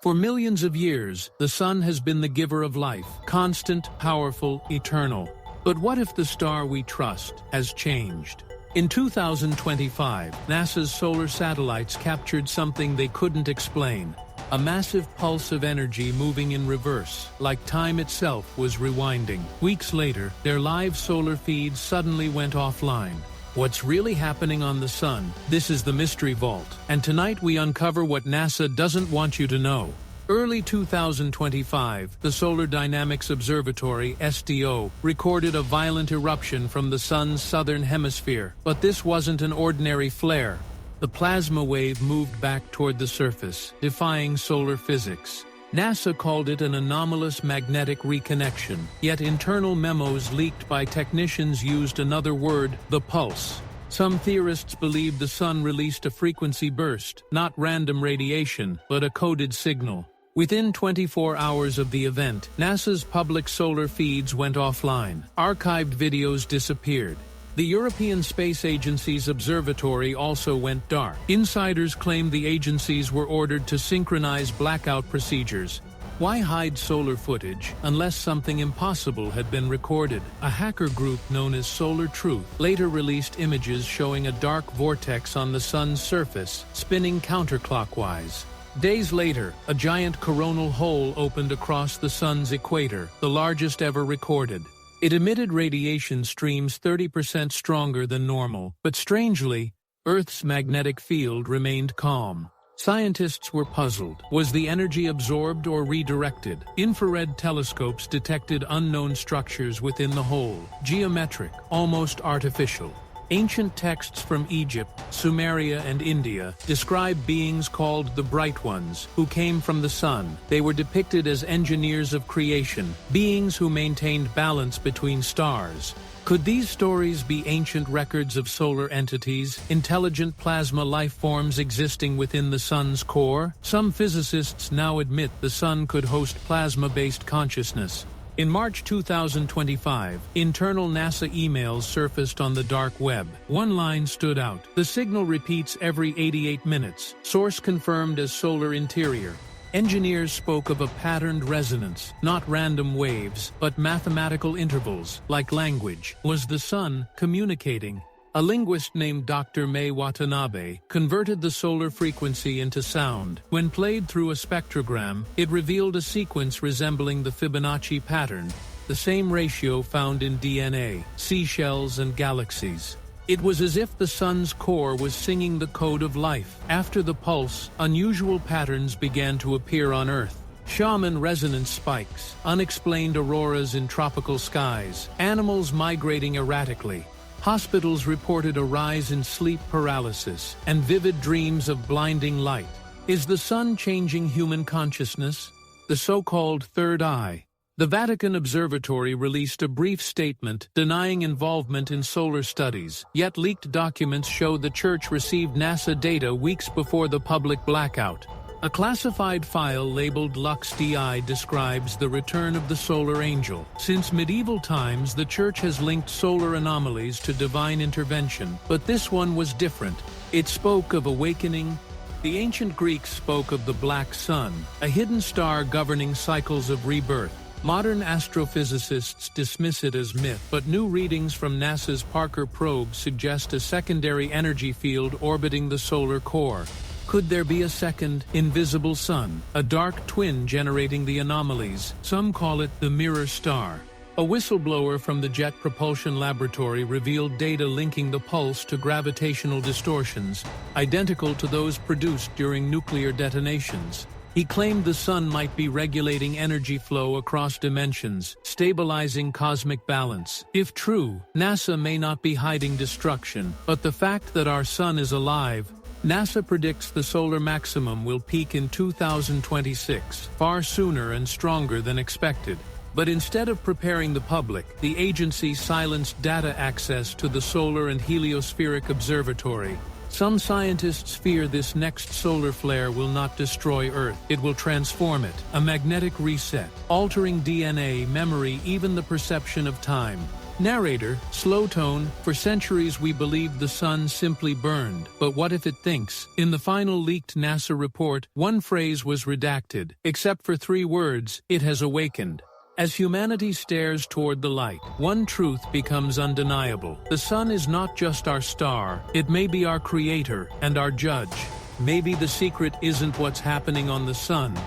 For millions of years, the sun has been the giver of life, constant, powerful, eternal. But what if the star we trust has changed? In 2025, NASA's solar satellites captured something they couldn't explain. A massive pulse of energy moving in reverse, like time itself was rewinding. Weeks later, their live solar feeds suddenly went offline. What's really happening on the sun? This is the Mystery Vault, and tonight we uncover what NASA doesn't want you to know. Early 2025, the Solar Dynamics Observatory, SDO, recorded a violent eruption from the sun's southern hemisphere. But this wasn't an ordinary flare. The plasma wave moved back toward the surface, defying solar physics. NASA called it an anomalous magnetic reconnection, yet internal memos leaked by technicians used another word, the pulse. Some theorists believe the sun released a frequency burst, not random radiation, but a coded signal. Within 24 hours of the event, NASA's public solar feeds went offline. Archived videos disappeared. The European Space Agency's observatory also went dark. Insiders claim the agencies were ordered to synchronize blackout procedures. Why hide solar footage unless something impossible had been recorded? A hacker group known as Solar Truth later released images showing a dark vortex on the sun's surface, spinning counterclockwise. Days later, a giant coronal hole opened across the sun's equator, the largest ever recorded. It emitted radiation streams 30% stronger than normal, but strangely, Earth's magnetic field remained calm. Scientists were puzzled. Was the energy absorbed or redirected? Infrared telescopes detected unknown structures within the hole, geometric, almost artificial. Ancient texts from Egypt, Sumeria, and India describe beings called the Bright Ones, who came from the sun. They were depicted as engineers of creation, beings who maintained balance between stars. Could these stories be ancient records of solar entities, intelligent plasma life forms existing within the sun's core? Some physicists now admit the sun could host plasma-based consciousness. In March 2025, internal NASA emails surfaced on the dark web. One line stood out. The signal repeats every 88 minutes. Source confirmed as solar interior. Engineers spoke of a patterned resonance, not random waves, but mathematical intervals, like language. Was the sun communicating? A linguist named Dr. Mei Watanabe converted the solar frequency into sound. When played through a spectrogram, it revealed a sequence resembling the Fibonacci pattern, the same ratio found in DNA, seashells, and galaxies. It was as if the sun's core was singing the code of life. After the pulse, unusual patterns began to appear on Earth. Shaman resonance spikes, unexplained auroras in tropical skies, animals migrating erratically. Hospitals reported a rise in sleep paralysis and vivid dreams of blinding light. Is the sun changing human consciousness? The so-called third eye. The Vatican Observatory released a brief statement denying involvement in solar studies, yet leaked documents show the Church received NASA data weeks before the public blackout. A classified file labeled LuxDI describes the return of the solar angel. Since medieval times, the Church has linked solar anomalies to divine intervention, but this one was different. It spoke of awakening. The ancient Greeks spoke of the black sun, a hidden star governing cycles of rebirth. Modern astrophysicists dismiss it as myth, but new readings from NASA's Parker probe suggest a secondary energy field orbiting the solar core. Could there be a second, invisible sun, a dark twin generating the anomalies? Some call it the mirror star. A whistleblower from the Jet Propulsion Laboratory revealed data linking the pulse to gravitational distortions, identical to those produced during nuclear detonations. He claimed the sun might be regulating energy flow across dimensions, stabilizing cosmic balance. If true, NASA may not be hiding destruction, but the fact that our sun is alive. NASA predicts the solar maximum will peak in 2026, far sooner and stronger than expected. But instead of preparing the public, the agency silenced data access to the Solar and Heliospheric Observatory. Some scientists fear this next solar flare will not destroy Earth. It will transform it, a magnetic reset, altering DNA, memory, even the perception of time. Narrator, slow tone, for centuries we believed the sun simply burned, but what if it thinks? In the final leaked NASA report, one phrase was redacted. Except for 3 words, it has awakened. As humanity stares toward the light, one truth becomes undeniable. The sun is not just our star, it may be our creator and our judge. Maybe the secret isn't what's happening on the sun,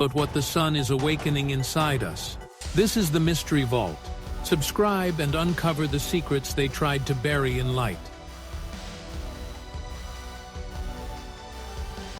but what the sun is awakening inside us. This is the Mystery Vault. Subscribe and uncover the secrets they tried to bury in light.